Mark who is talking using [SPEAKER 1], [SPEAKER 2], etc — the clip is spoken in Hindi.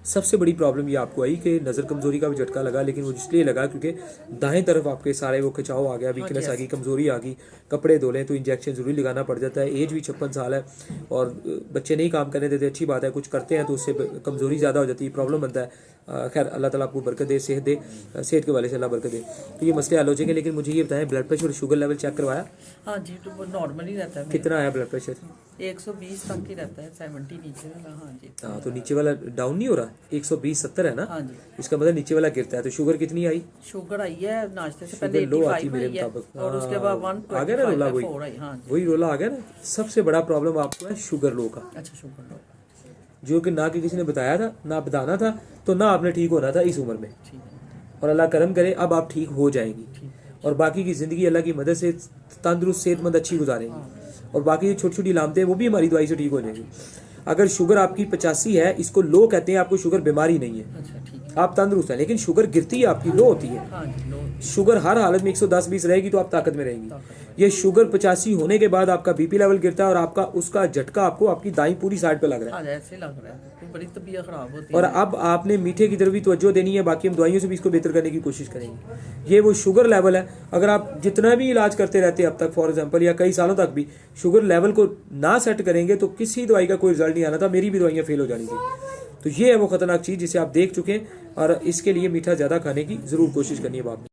[SPEAKER 1] सबसे बड़ी प्रॉब्लम ये आपको आई कि नज़र कमज़ोरी का भी झटका लगा, लेकिन वो इसलिए लगा क्योंकि दाएं तरफ आपके सारे वो खिंचाव आ गया, वीकनेस आ गई, कमज़ोरी आ गई। कपड़े धो लें तो इंजेक्शन ज़रूरी लगाना पड़ जाता है। एज भी 56 साल है और बच्चे नहीं काम करने देते, अच्छी बात है, कुछ करते हैं तो उससे कमज़ोरी ज़्यादा हो जाती है, प्रॉब्लम बनता है। खैर अल्लाह ताला आपको बरकत दे, सेहत दे, सेहत के वाले से अल्लाह बरकत दे। तो ये मसले हल हो जाएंगे। लेकिन मुझे ये बताएं, ब्लड प्रेशर और शुगर लेवल चेक करवाया?
[SPEAKER 2] हाँ जी, तो वो नॉर्मल ही रहता है।
[SPEAKER 1] कितना आया ब्लड प्रेशर?
[SPEAKER 2] 120 तक ही रहता है, 70 नीचे वाला। हाँ जी।
[SPEAKER 1] हाँ, तो नीचे वाला डाउन नहीं हो रहा? 120 70 है ना?
[SPEAKER 2] हाँ जी।
[SPEAKER 1] इसका मतलब नीचे वाला गिरता है। तो शुगर कितनी आई?
[SPEAKER 2] शुगर आई है नाश्ते से
[SPEAKER 1] शुगर
[SPEAKER 2] पहले
[SPEAKER 1] लो आती
[SPEAKER 2] 85
[SPEAKER 1] मेरे
[SPEAKER 2] आई है
[SPEAKER 1] मुताबिक।
[SPEAKER 2] और उसके बाद
[SPEAKER 1] आ गया ना रोला?
[SPEAKER 2] 125 आई। हाँ जी।
[SPEAKER 1] वही रोला आ गया ना। सबसे बड़ा प्रॉब्लम आपको है शुगर लो का,
[SPEAKER 2] अच्छा, शुगर लो।
[SPEAKER 1] जो कि ना कि किसी ने बताया था, ना बताना था, तो ना आपने ठीक होना था इस उम्र में।
[SPEAKER 2] ठीक है।
[SPEAKER 1] और अल्लाह करम करे अब आप ठीक हो जाएंगी
[SPEAKER 2] ठीक।
[SPEAKER 1] और बाकी की ज़िंदगी अल्लाह की मदद से तंदुरुस्त सेहतमंद अच्छी गुजारेंगी। और बाकी छोटी छोटी लामतें वो भी हमारी दवाई से ठीक हो जाएंगी। अगर शुगर आपकी 85 है, इसको लो कहते हैं, आपको शुगर बीमारी नहीं है,
[SPEAKER 2] अच्छा, ठीक है।
[SPEAKER 1] आप तंदुरुस्त हैं। लेकिन शुगर गिरती है आपकी, लो होती है।
[SPEAKER 2] हाँ जी, लो।
[SPEAKER 1] शुगर हर हालत में 110-20 रहेगी तो आप ताकत में रहेंगी।
[SPEAKER 2] ताकत।
[SPEAKER 1] ये शुगर 85 होने के बाद आपका बीपी लेवल गिरता है और आपका उसका झटका आपको आपकी दाईं पूरी साइड पे लग रहा है।
[SPEAKER 2] हाँ, ऐसे लग रहा है तो बड़ी तबीयत खराब होती
[SPEAKER 1] और
[SPEAKER 2] है।
[SPEAKER 1] अब आपने मीठे की तरफ भी तवज्जो देनी है, बाकी हम दवाइयों से भी इसको बेहतर करने की कोशिश करेंगे। ये वो शुगर लेवल है, अगर आप जितना भी इलाज करते रहते हैं अब तक, फॉर एग्जांपल, या कई सालों तक भी शुगर लेवल को ना सेट करेंगे तो किसी दवाई का कोई रिजल्ट नहीं आना था। मेरी भी दवाइयाँ फेल हो जानी थी। तो ये है वो खतरनाक चीज़ जिसे आप देख चुके हैं और इसके लिए मीठा ज़्यादा खाने की ज़रूर कोशिश करनी है बाद में।